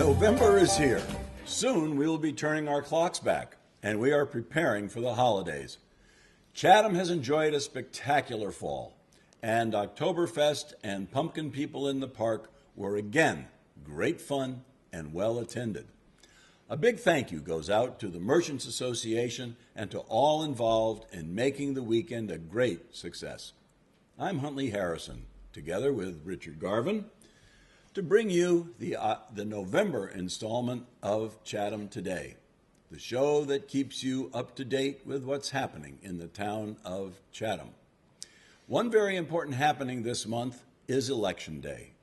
November is here. Soon we will be turning our clocks back, and we are preparing for the holidays. Chatham has enjoyed a spectacular fall, and Oktoberfest and Pumpkin People in the Park were again great fun and well attended. A big thank you goes out to the Merchants Association and to all involved in making the weekend a great success. I'm Huntley Harrison, together with Richard Garvin, to bring you the November installment of Chatham Today, the show that keeps you up to date with what's happening in the town of Chatham. One very important happening this month is Election Day.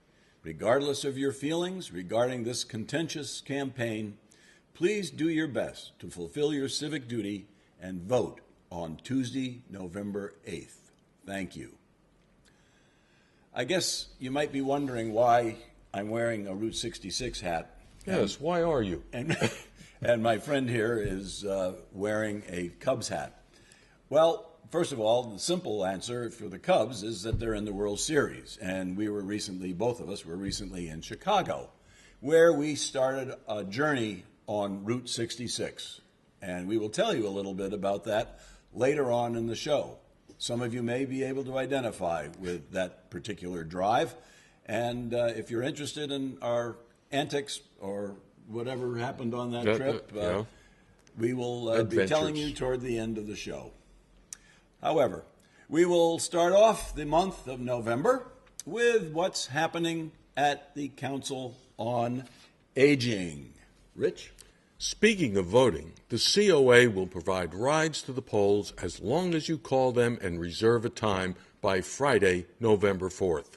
Regardless of your feelings regarding this contentious campaign, please do your best to fulfill your civic duty and vote on Tuesday, November 8th. Thank you. I guess you might be wondering why I'm wearing a Route 66 hat. Yes, why are you? And my friend here is wearing a Cubs hat. Well, first of all, the simple answer for the Cubs is that they're in the World Series. And both of us were recently in Chicago, where we started a journey on Route 66. And we will tell you a little bit about that later on in the show. Some of you may be able to identify with that particular drive. And if you're interested in our antics or whatever happened on that trip, we will be telling you toward the end of the show. However, we will start off the month of November with what's happening at the Council on Aging. Rich? Speaking of voting, the COA will provide rides to the polls as long as you call them and reserve a time by Friday, November 4th.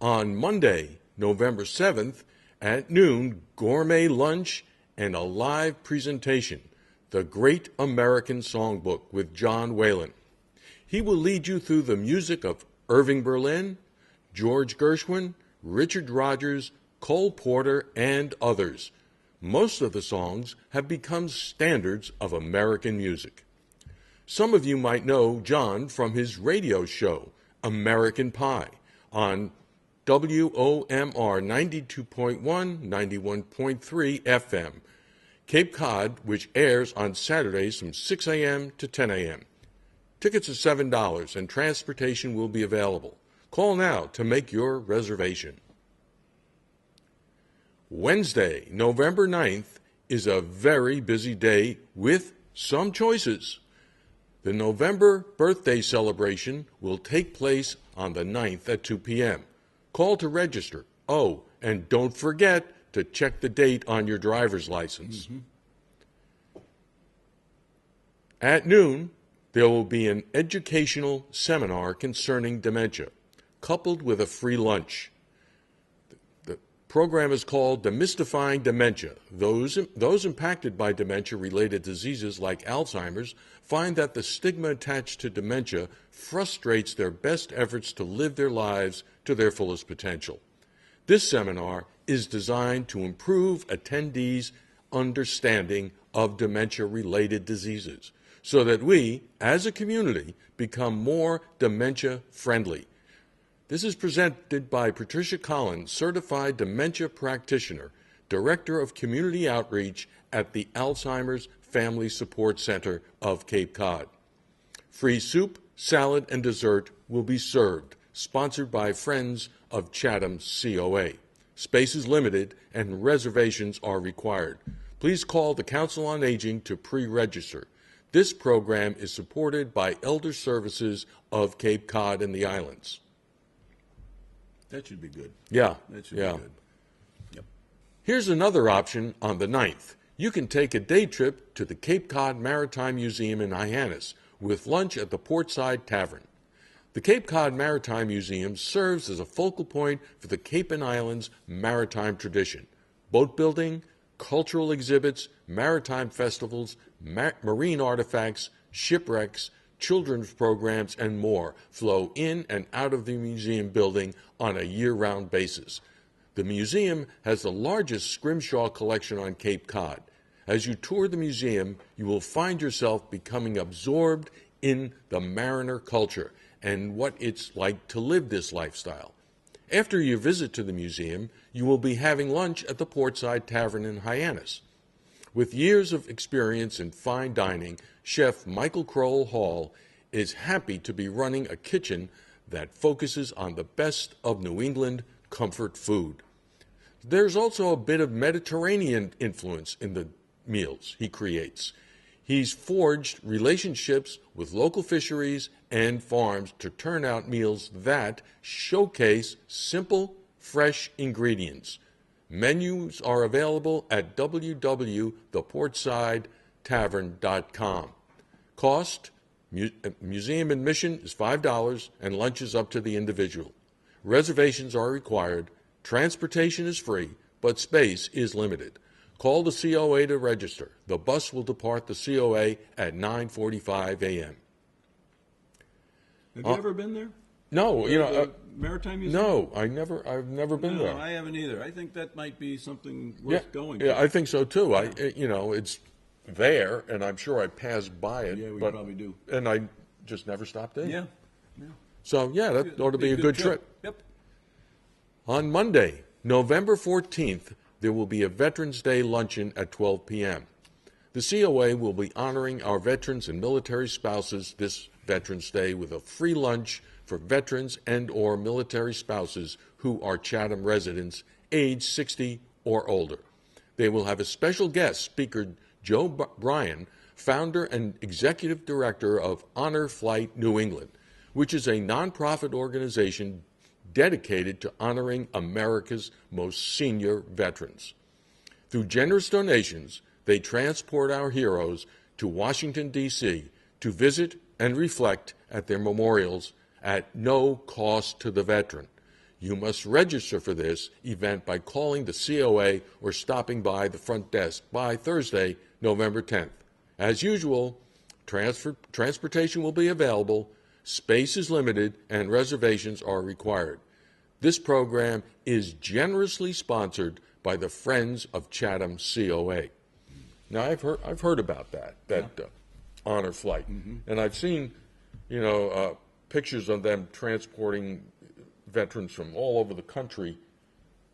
On Monday, November 7th, at noon, gourmet lunch and a live presentation, The Great American Songbook with John Whalen. He will lead you through the music of Irving Berlin, George Gershwin, Richard Rodgers, Cole Porter, and others. Most of the songs have become standards of American music. Some of you might know John from his radio show, American Pie, on WOMR 92.1, 91.3 FM, Cape Cod, which airs on Saturdays from 6 a.m. to 10 a.m. Tickets are $7 and transportation will be available. Call now to make your reservation. Wednesday, November 9th, is a very busy day with some choices. The November birthday celebration will take place on the 9th at 2 p.m. Call to register. Oh, and don't forget to check the date on your driver's license. At noon, there will be an educational seminar concerning dementia, coupled with a free lunch. The program is called Demystifying Dementia. Those impacted by dementia-related diseases like Alzheimer's find that the stigma attached to dementia frustrates their best efforts to live their lives to their fullest potential. This seminar is designed to improve attendees' understanding of dementia-related diseases so that we, as a community, become more dementia-friendly. This is presented by Patricia Collins, Certified Dementia Practitioner, Director of Community Outreach at the Alzheimer's Family Support Center of Cape Cod. Free soup, salad, and dessert will be served, sponsored by Friends of Chatham COA. Space is limited and reservations are required. Please call the Council on Aging to pre-register. This program is supported by Elder Services of Cape Cod and the Islands. That should be good. Yeah. That should be good. Yep. Here's another option on the 9th. You can take a day trip to the Cape Cod Maritime Museum in Hyannis with lunch at the Portside Tavern. The Cape Cod Maritime Museum serves as a focal point for the Cape and Islands maritime tradition. Boat building, cultural exhibits, maritime festivals, marine artifacts, shipwrecks, children's programs, and more flow in and out of the museum building on a year-round basis. The museum has the largest scrimshaw collection on Cape Cod. As you tour the museum, you will find yourself becoming absorbed in the mariner culture and what it's like to live this lifestyle. After your visit to the museum, you will be having lunch at the Portside Tavern in Hyannis. With years of experience in fine dining, Chef Michael Crowell Hall is happy to be running a kitchen that focuses on the best of New England comfort food. There's also a bit of Mediterranean influence in the meals he creates. He's forged relationships with local fisheries and farms to turn out meals that showcase simple, fresh ingredients. Menus are available at www.theportsideTavern.com. Cost: museum admission is $5 and lunch is up to the individual. Reservations are required. Transportation is free, but space is limited. Call the COA to register. The bus will depart the COA at 9:45 a.m. Have you ever been there? No, Maritime Museum? no, I've never been No, there. I haven't either. I think that might be something worth going to. Yeah, I think so too. It's there, and I'm sure I passed by it. Yeah, we but, probably do. And I just never stopped in. Yeah. So, yeah, that ought to be a good trip. Yep. On Monday, November 14th, there will be a Veterans Day luncheon at 12 p.m. The COA will be honoring our veterans and military spouses this Veterans Day with a free lunch for veterans and/or military spouses who are Chatham residents age 60 or older. They will have a special guest speaker, Joe Bryan, founder and executive director of Honor Flight New England, which is a nonprofit organization dedicated to honoring America's most senior veterans. Through generous donations, they transport our heroes to Washington, D.C. to visit and reflect at their memorials at no cost to the veteran. You must register for this event by calling the COA or stopping by the front desk by Thursday, November 10th. As usual, transportation will be available, space is limited, and reservations are required. This program is generously sponsored by the Friends of Chatham COA. Now, I've heard about that honor flight, and I've seen, pictures of them transporting veterans from all over the country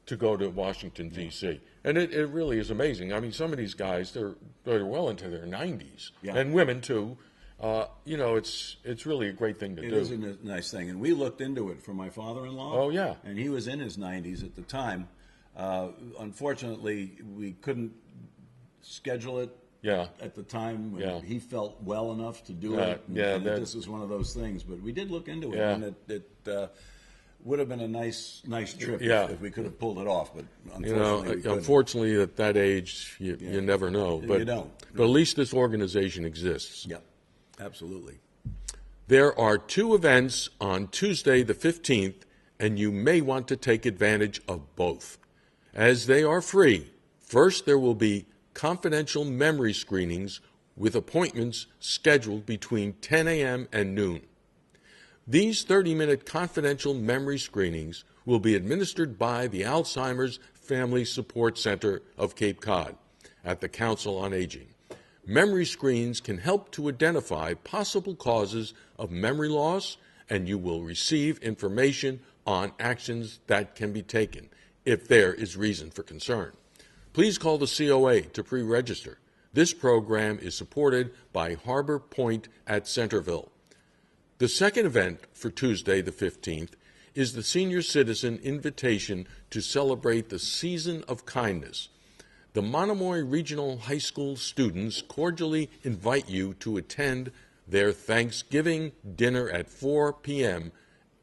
to go to Washington, D.C. And it really is amazing. I mean, some of these guys, they're well into their 90s, and women too. It's really a great thing to do. It is a nice thing, and we looked into it for my father-in-law. Oh, yeah. And he was in his 90s at the time. Unfortunately, we couldn't schedule it at the time when he felt well enough to do it. And this is one of those things. But we did look into it, and it would have been a nice trip if we could have pulled it off. But unfortunately, at that age, you never know. But you don't. But at least this organization exists. Yeah, absolutely. There are two events on Tuesday the 15th, and you may want to take advantage of both, as they are free. First, there will be confidential memory screenings with appointments scheduled between 10 a.m. and noon. These 30-minute confidential memory screenings will be administered by the Alzheimer's Family Support Center of Cape Cod at the Council on Aging. Memory screens can help to identify possible causes of memory loss, and you will receive information on actions that can be taken if there is reason for concern. Please call the COA to pre-register. This program is supported by Harbor Point at Centerville. The second event for Tuesday the 15th is the Senior Citizen Invitation to celebrate the Season of Kindness. The Monomoy Regional High School students cordially invite you to attend their Thanksgiving dinner at 4 p.m.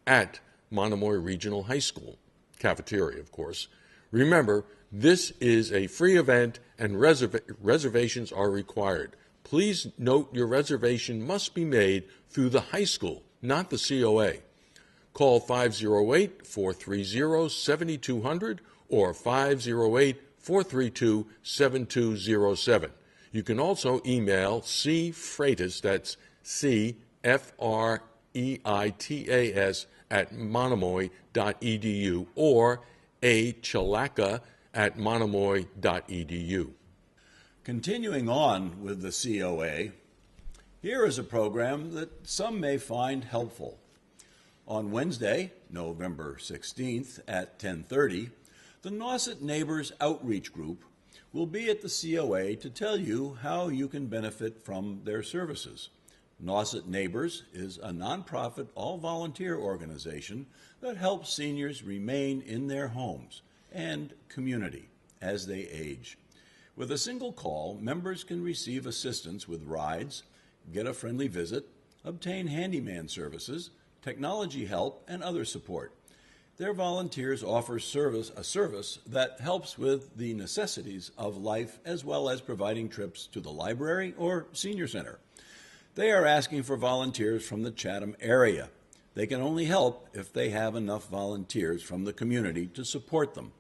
at Monomoy Regional High School, cafeteria, of course. Remember, this is a free event and reservations are required. Please note your reservation must be made through the high school, not the COA. Call 508-430-7200 or 508-432-7207. You can also email cfreitas, that's C-F-R-E-I-T-A-S, at monomoy.edu or achalaka@monomoy.edu. Continuing on with the COA, here is a program that some may find helpful. On Wednesday, November 16th at 10:30, the Nauset Neighbors Outreach Group will be at the COA to tell you how you can benefit from their services. Nauset Neighbors is a nonprofit, all-volunteer organization that helps seniors remain in their homes and community as they age. With a single call, members can receive assistance with rides, get a friendly visit, obtain handyman services, technology help, and other support. Their volunteers offer a service that helps with the necessities of life as well as providing trips to the library or senior center. They are asking for volunteers from the Chatham area. They can only help if they have enough volunteers from the community to support them.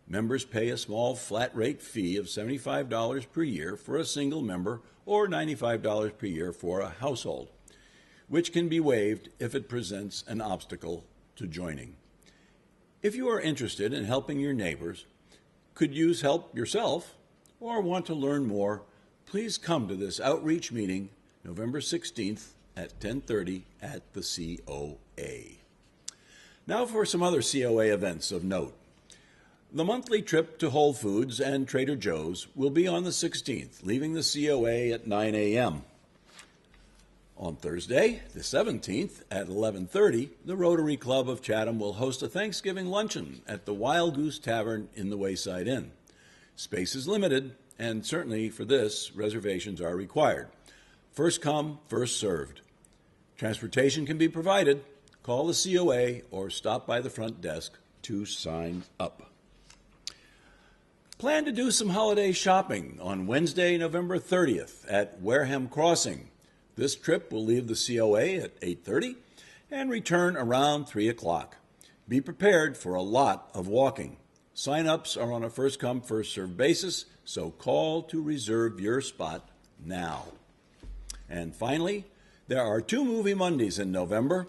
Members pay a small flat rate fee of $75 per year for a single member or $95 per year for a household, which can be waived if it presents an obstacle to joining. If you are interested in helping your neighbors, could use help yourself, or want to learn more, please come to this outreach meeting November 16th at 10:30 at the COA. Now for some other COA events of note. The monthly trip to Whole Foods and Trader Joe's will be on the 16th, leaving the COA at 9 a.m. On Thursday, the 17th, at 11:30, the Rotary Club of Chatham will host a Thanksgiving luncheon at the Wild Goose Tavern in the Wayside Inn. Space is limited, and certainly for this, reservations are required. First come, first served. Transportation can be provided. Call the COA or stop by the front desk to sign up. Plan to do some holiday shopping on Wednesday, November 30th at Wareham Crossing. This trip will leave the COA at 8:30 and return around 3 o'clock. Be prepared for a lot of walking. Sign-ups are on a first-come, first-served basis, so call to reserve your spot now. And finally, there are 2 movie Mondays in November.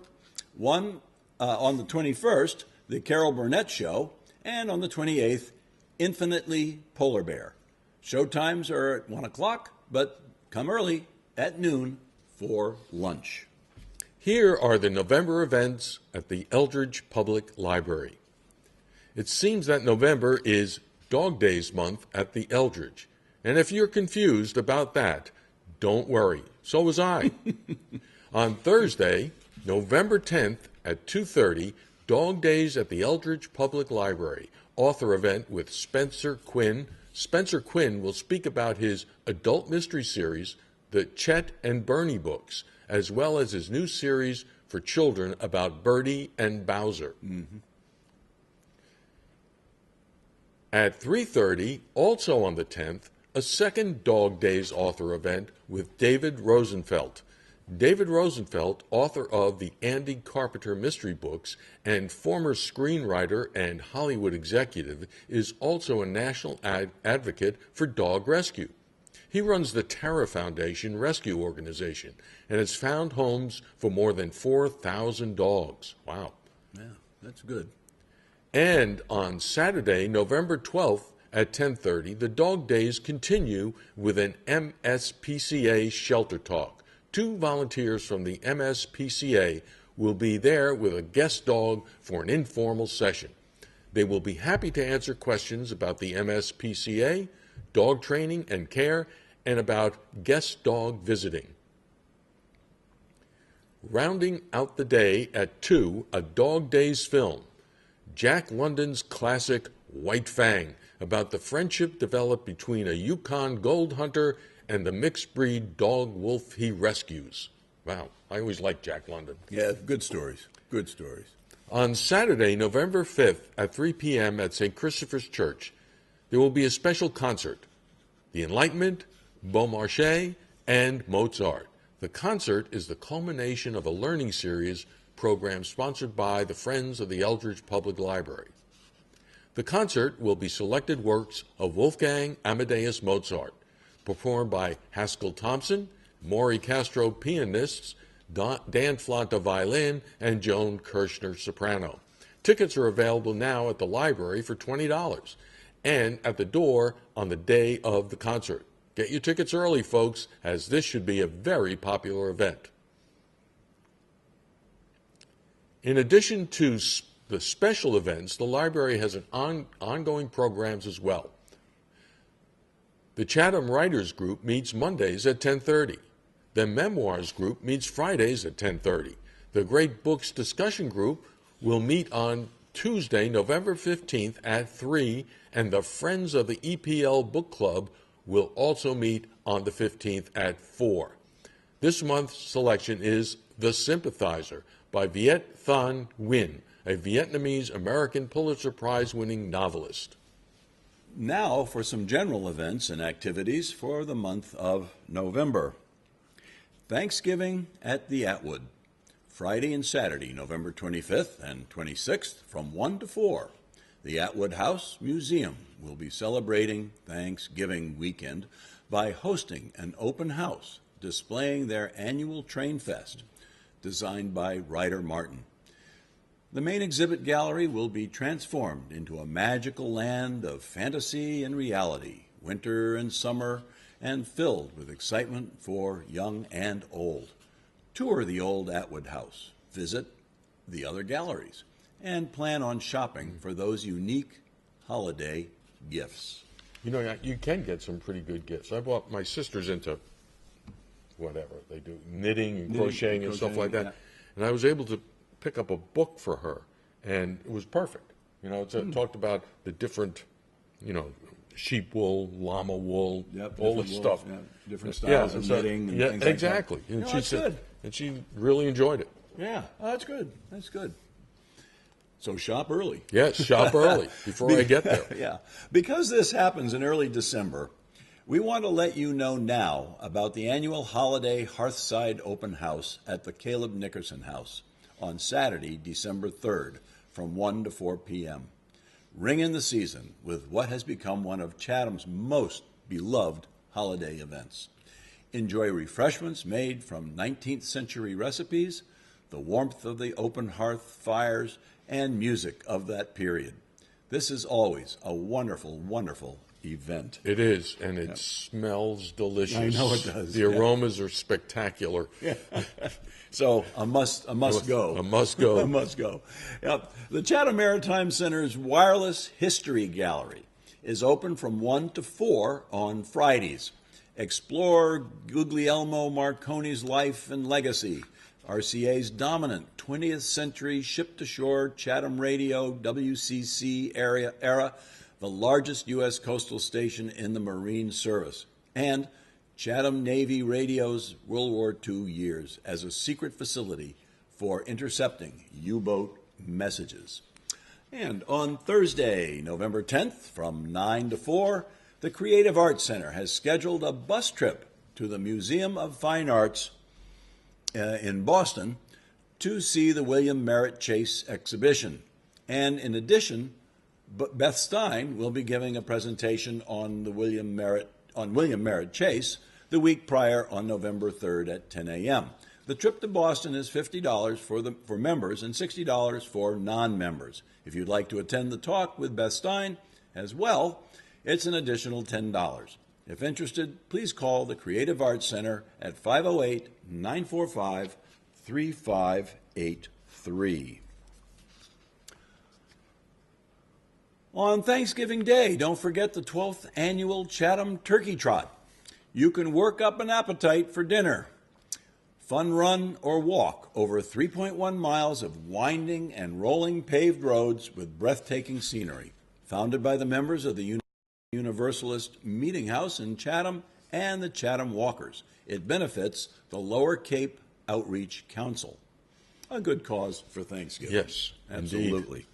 One on the 21st, The Carol Burnett Show, and on the 28th, Infinitely Polar Bear. Showtimes are at 1 o'clock, but come early at noon for lunch. Here are the November events at the Eldridge Public Library. It seems that November is Dog Days month at the Eldridge, and if you're confused about that, don't worry. So was I. On Thursday, November 10th at 2:30, Dog Days at the Eldridge Public Library, author event with Spencer Quinn. Spencer Quinn will speak about his adult mystery series, the Chet and Bernie books, as well as his new series for children about Bertie and Bowser. At 3:30, also on the 10th, a second Dog Days author event with David Rosenfeld. David Rosenfeld, author of the Andy Carpenter mystery books and former screenwriter and Hollywood executive, is also a national advocate for dog rescue. He runs the Tara Foundation Rescue Organization and has found homes for more than 4,000 dogs. Wow. Yeah, that's good. And on Saturday, November 12th at 10:30, the Dog Days continue with an MSPCA shelter talk. 2 volunteers from the MSPCA will be there with a guest dog for an informal session. They will be happy to answer questions about the MSPCA, dog training and care, and about guest dog visiting. Rounding out the day at 2, a Dog Days film, Jack London's classic White Fang, about the friendship developed between a Yukon gold hunter and the mixed-breed dog wolf he rescues. Wow, I always liked Jack London. Yeah, good stories. Good stories. On Saturday, November 5th at 3 p.m. at St. Christopher's Church, there will be a special concert, The Enlightenment, Beaumarchais, and Mozart. The concert is the culmination of a learning series program sponsored by the Friends of the Eldridge Public Library. The concert will be selected works of Wolfgang Amadeus Mozart, performed by Haskell Thompson, Maury Castro pianists, Dan Flanta violin, and Joan Kirshner soprano. Tickets are available now at the library for $20 and at the door on the day of the concert. Get your tickets early, folks, as this should be a very popular event. In addition to the special events, the library has ongoing programs as well. The Chatham Writers Group meets Mondays at 10:30. The Memoirs Group meets Fridays at 10:30. The Great Books Discussion Group will meet on Tuesday, November 15th at 3, and the Friends of the EPL Book Club will also meet on the 15th at 4. This month's selection is The Sympathizer by Viet Thanh Nguyen, a Vietnamese-American Pulitzer Prize-winning novelist. Now for some general events and activities for the month of November. Thanksgiving at the Atwood, Friday and Saturday, November 25th and 26th from 1 to 4. The Atwood House Museum will be celebrating Thanksgiving weekend by hosting an open house displaying their annual Train Fest, designed by Ryder Martin. The main exhibit gallery will be transformed into a magical land of fantasy and reality, winter and summer, and filled with excitement for young and old. Tour the old Atwood House, visit the other galleries, and plan on shopping for those unique holiday gifts. You know, you can get some pretty good gifts. I bought my sister's into whatever they do, knitting and crocheting and stuff like that. Yeah. And I was able to pick up a book for her, and it was perfect. You know, it talked about the different, sheep wool, llama wool, all this stuff. Yeah, different styles of knitting and things exactly. like that. And No, she that's said, good. and she really enjoyed it. Yeah, that's good. That's good. So shop early. Yes, shop early before I get there. Yeah. Because this happens in early December, we want to let you know now about the annual holiday Hearthside Open House at the Caleb Nickerson House on Saturday, December 3rd from 1 to 4 p.m. Ring in the season with what has become one of Chatham's most beloved holiday events. Enjoy refreshments made from 19th century recipes, the warmth of the open hearth fires, and music of that period. This is always a wonderful, wonderful event. It is, and it smells delicious. I know it does. The aromas are spectacular. Yeah. So a must go. A must go. A must go. Yep. The Chatham Maritime Center's Wireless History Gallery is open from 1 to 4 on Fridays. Explore Guglielmo Marconi's life and legacy, RCA's dominant 20th century ship-to-shore Chatham radio WCC era, the largest U.S. coastal station in the Marine Service, and Chatham Navy Radio's World War II years as a secret facility for intercepting U-boat messages. And on Thursday, November 10th, from 9 to 4, the Creative Arts Center has scheduled a bus trip to the Museum of Fine Arts in Boston to see the William Merritt Chase exhibition. And in addition, Beth Stein will be giving a presentation on William Merritt Chase the week prior on November 3rd at 10 a.m. The trip to Boston is $50 for members and $60 for non-members. If you'd like to attend the talk with Beth Stein as well, it's an additional $10. If interested, please call the Creative Arts Center at 508-945-3583. On Thanksgiving Day, don't forget the 12th annual Chatham Turkey Trot. You can work up an appetite for dinner. Fun run or walk over 3.1 miles of winding and rolling paved roads with breathtaking scenery. Founded by the members of the Universalist Meeting House in Chatham and the Chatham Walkers. It benefits the Lower Cape Outreach Council. A good cause for Thanksgiving. Yes, absolutely. Indeed.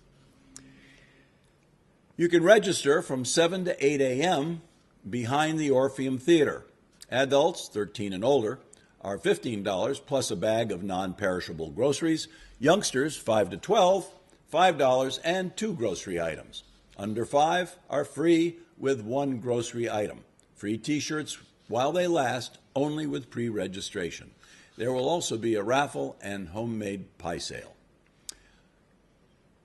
You can register from 7 to 8 a.m. behind the Orpheum Theater. Adults, 13 and older, are $15 plus a bag of non-perishable groceries. Youngsters, 5 to 12, $5 and 2 grocery items. Under 5 are free with 1 grocery item. Free T-shirts while they last, only with pre-registration. There will also be a raffle and homemade pie sale.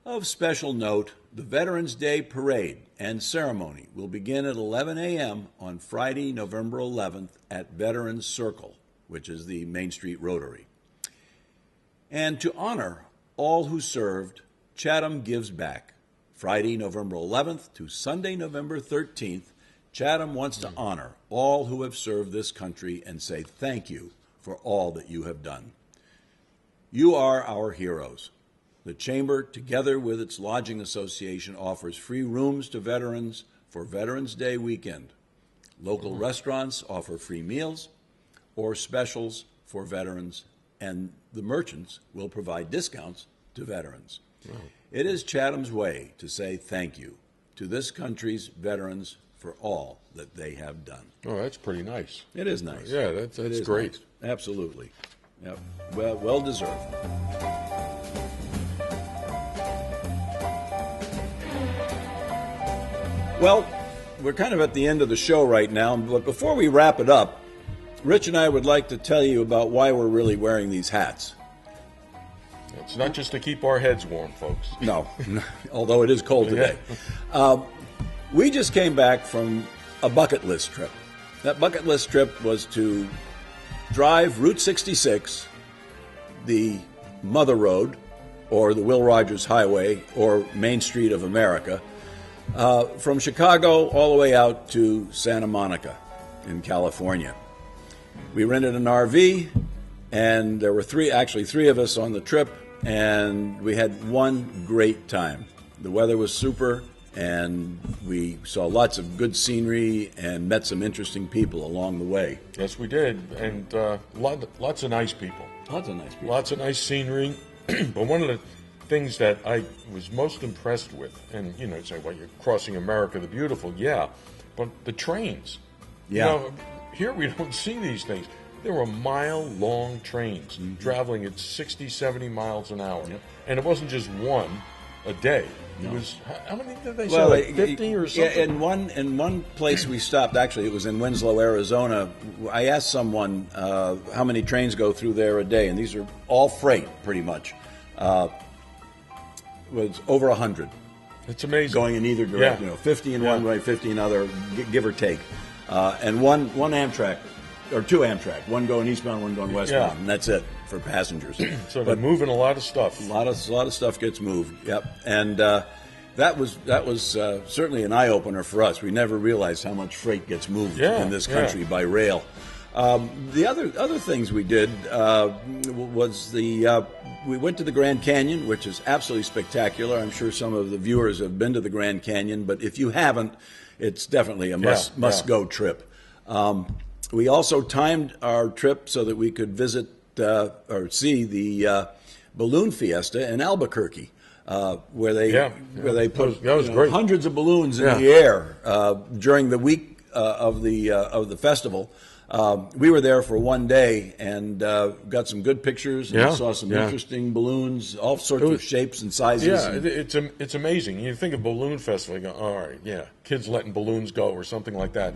Of special note, the Veterans Day Parade and ceremony will begin at 11 a.m. on Friday, November 11th at Veterans Circle, which is the Main Street Rotary. And to honor all who served, Chatham gives back. Friday, November 11th to Sunday, November 13th, Chatham wants to honor all who have served this country and say thank you for all that you have done. You are our heroes. The Chamber, together with its lodging association, offers free rooms to veterans for Veterans Day weekend. Local restaurants offer free meals or specials for veterans, and the merchants will provide discounts to veterans. Wow. It is Chatham's way to say thank you to this country's veterans for all that they have done. Oh, that's pretty nice. It is nice. Yeah, that's great. Nice. Absolutely. Yep. Well deserved. Well, we're kind of at the end of the show right now, but before we wrap it up, Rich and I would like to tell you about why we're really wearing these hats. It's not just to keep our heads warm, folks. No, although it is cold today. We just came back from a bucket list trip. That bucket list trip was to drive Route 66, the Mother Road, or the Will Rogers Highway, or Main Street of America, from Chicago all the way out to Santa Monica in California. We rented an RV, and there were three of us on the trip, and we had one great time. The weather was super, and we saw lots of good scenery and met some interesting people along the way. Yes, we did, and lots of nice people. Lots of nice people. Lots of nice scenery, but one of the things that I was most impressed with, and you say, well, you're crossing America the Beautiful, yeah, but the trains. Yeah. Here we don't see these things. There were mile-long trains traveling at 60, 70 miles an hour. Yep. And it wasn't just one a day. No. It was, how many did they say, like 50 or something? Yeah, in one place we stopped, actually, it was in Winslow, Arizona. I asked someone how many trains go through there a day, and these are all freight, pretty much. Was over 100. It's amazing. Going in either direction, 50 in one way, 50 in other, give or take. And one Amtrak, or two Amtrak, one going eastbound, one going westbound, and that's it for passengers. So they're moving a lot of stuff. A lot of stuff gets moved. Yep, and that was certainly an eye opener for us. We never realized how much freight gets moved in this country by rail. The other things we did was we went to the Grand Canyon, which is absolutely spectacular. I'm sure some of the viewers have been to the Grand Canyon, but if you haven't, it's definitely a must-go trip. We also timed our trip so that we could visit or see the balloon fiesta in Albuquerque, where they put hundreds of balloons in the air during the week of the festival. We were there for one day and got some good pictures and saw some interesting balloons, all sorts of shapes and sizes. Yeah, it's amazing. You think of balloon festival, you go, all right, kids letting balloons go or something like that.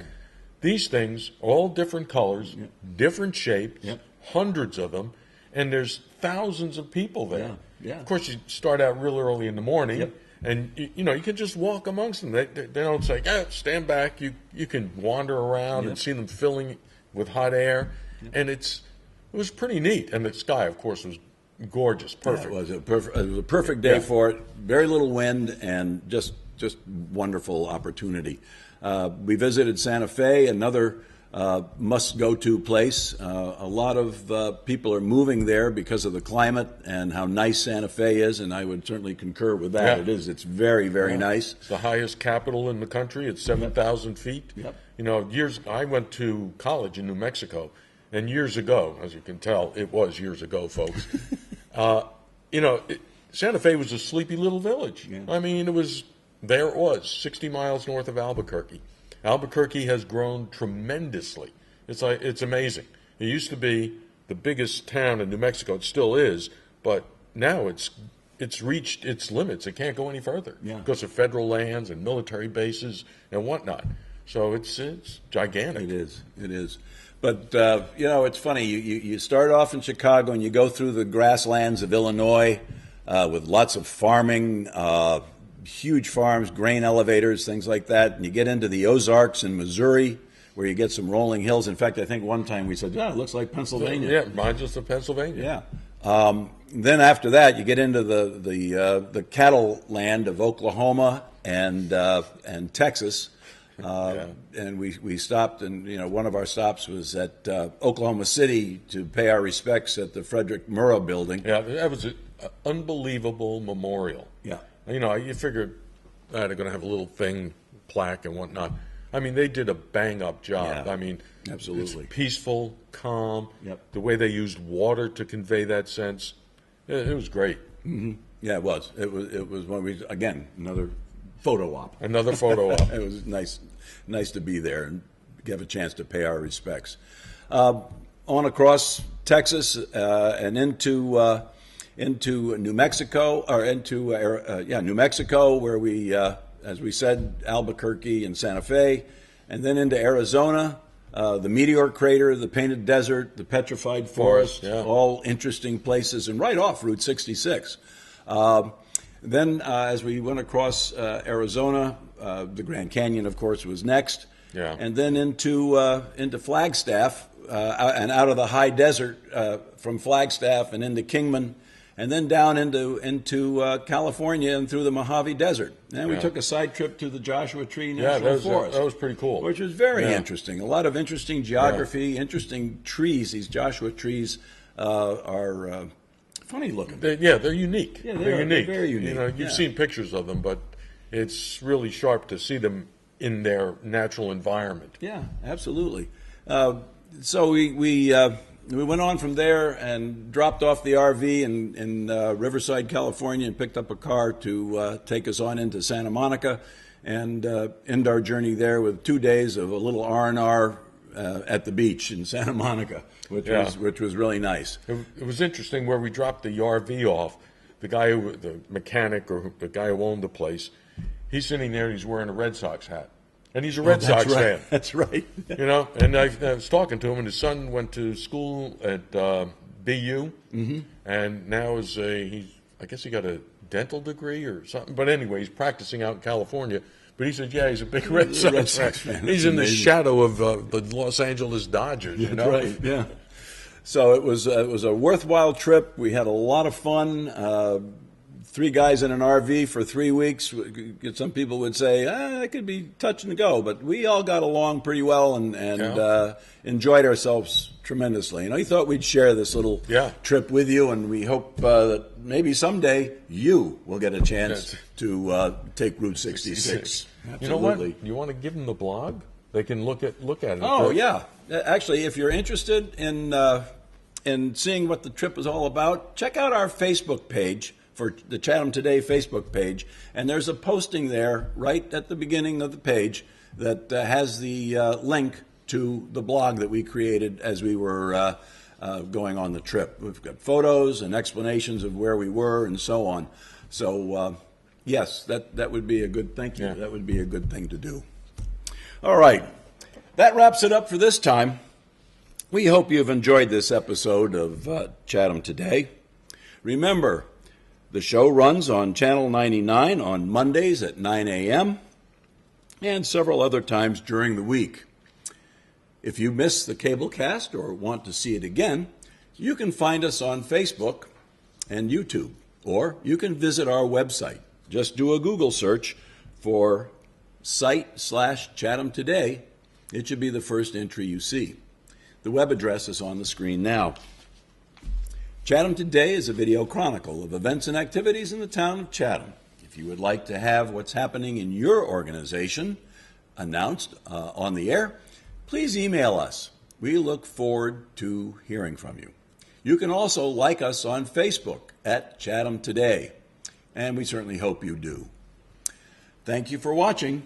These things, all different colors, different shapes, hundreds of them, and there's thousands of people there. Of course, you start out real early in the morning, and you can just walk amongst them. They don't say, stand back. You can wander around and see them filling with hot air, and it was pretty neat. And the sky, of course, was gorgeous, perfect. It was a perfect day for it. Very little wind, and just wonderful opportunity. We visited Santa Fe, another must-go-to place. A lot of people are moving there because of the climate and how nice Santa Fe is, and I would certainly concur with that. It is. It's very, very nice. It's the highest capital in the country. It's 7,000 feet. I went to college in New Mexico, and years ago, as you can tell, it was years ago, folks. Santa Fe was a sleepy little village. I mean, it was 60 miles north of Albuquerque. Albuquerque has grown tremendously. It's amazing. It used to be the biggest town in New Mexico. It still is, but now it's reached its limits. It can't go any further because of federal lands and military bases and whatnot. So it's gigantic. It is. But, it's funny. You start off in Chicago and you go through the grasslands of Illinois with lots of farming, huge farms, grain elevators, things like that. And you get into the Ozarks in Missouri where you get some rolling hills. In fact, I think one time we said, it looks like Pennsylvania. Yeah, mine's just Pennsylvania. Yeah. Then after that, you get into the cattle land of Oklahoma and Texas. And we stopped, and one of our stops was at Oklahoma City to pay our respects at the Frederick Murrah Building. Yeah, that was an unbelievable memorial. Yeah. You figured they're going to have a little thing, plaque and whatnot. I mean, they did a bang-up job. Yeah, I mean, absolutely. It's peaceful, calm. Yep. The way they used water to convey that sense, it was great. Mm-hmm. Yeah, it was. It was when we, again, another photo op. Another photo op. It was nice to be there and have a chance to pay our respects. On across Texas and into New Mexico, or into New Mexico, where we, as we said, Albuquerque and Santa Fe, and then into Arizona, the Meteor Crater, the Painted Desert, the Petrified Forest, yeah. All interesting places, and right off Route 66. Then, as we went across Arizona, the Grand Canyon, of course, was next. Yeah. And then into Flagstaff, and out of the high desert from Flagstaff and into Kingman, and then down into California and through the Mojave Desert. And we took a side trip to the Joshua Tree National Forest. That was pretty cool. Which was very interesting. A lot of interesting geography, interesting trees. These Joshua trees are funny looking. They're unique. Yeah, they're unique. They're very unique. You've seen pictures of them, but it's really sharp to see them in their natural environment. Yeah, absolutely. So we went on from there and dropped off the RV in Riverside, California, and picked up a car to take us on into Santa Monica, and end our journey there with 2 days of a little R&R at the beach in Santa Monica, which was really nice. It was interesting where we dropped the RV off. The mechanic or the guy who owned the place, he's sitting there and he's wearing a Red Sox hat. And he's a Red Sox fan. That's right. And I was talking to him, and his son went to school at BU, and now I guess he got a dental degree or something. But anyway, he's practicing out in California. But he said, he's a big Red Sox fan. He's in the shadow of the Los Angeles Dodgers. That's right, yeah. So it was a worthwhile trip. We had a lot of fun. 3 guys in an RV for 3 weeks. Some people would say, that could be touch and go, but we all got along pretty well and enjoyed ourselves tremendously. He thought we'd share this little trip with you, and we hope that maybe someday you will get a chance to take Route 66. Absolutely. You know what? You want to give them the blog? They can look at it. Oh, yeah. Actually, if you're interested in seeing what the trip is all about, check out our Facebook page, for the Chatham Today Facebook page, and there's a posting there right at the beginning of the page that has the link to the blog that we created as we were going on the trip. We've got photos and explanations of where we were and so on. So yes, that would be a good thank you. Yeah. That would be a good thing to do. All right, that wraps it up for this time. We hope you've enjoyed this episode of Chatham Today. Remember, the show runs on Channel 99 on Mondays at 9 a.m. and several other times during the week. If you miss the cablecast or want to see it again, you can find us on Facebook and YouTube, or you can visit our website. Just do a Google search for site/Chatham Today. It should be the first entry you see. The web address is on the screen now. Chatham Today is a video chronicle of events and activities in the town of Chatham. If you would like to have what's happening in your organization announced on the air, please email us. We look forward to hearing from you. You can also like us on Facebook at Chatham Today, and we certainly hope you do. Thank you for watching.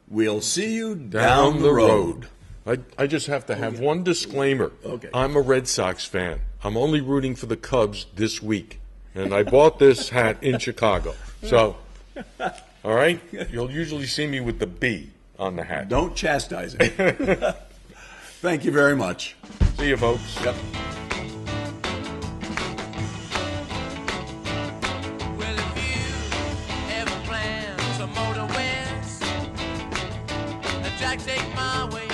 We'll see you down the road. I just have to have one disclaimer. Okay. I'm a Red Sox fan. I'm only rooting for the Cubs this week. And I bought this hat in Chicago. So, all right? You'll usually see me with the B on the hat. Don't chastise it. Thank you very much. See you, folks. Yep. Well, if you ever plan to motor west, Jack, take my way.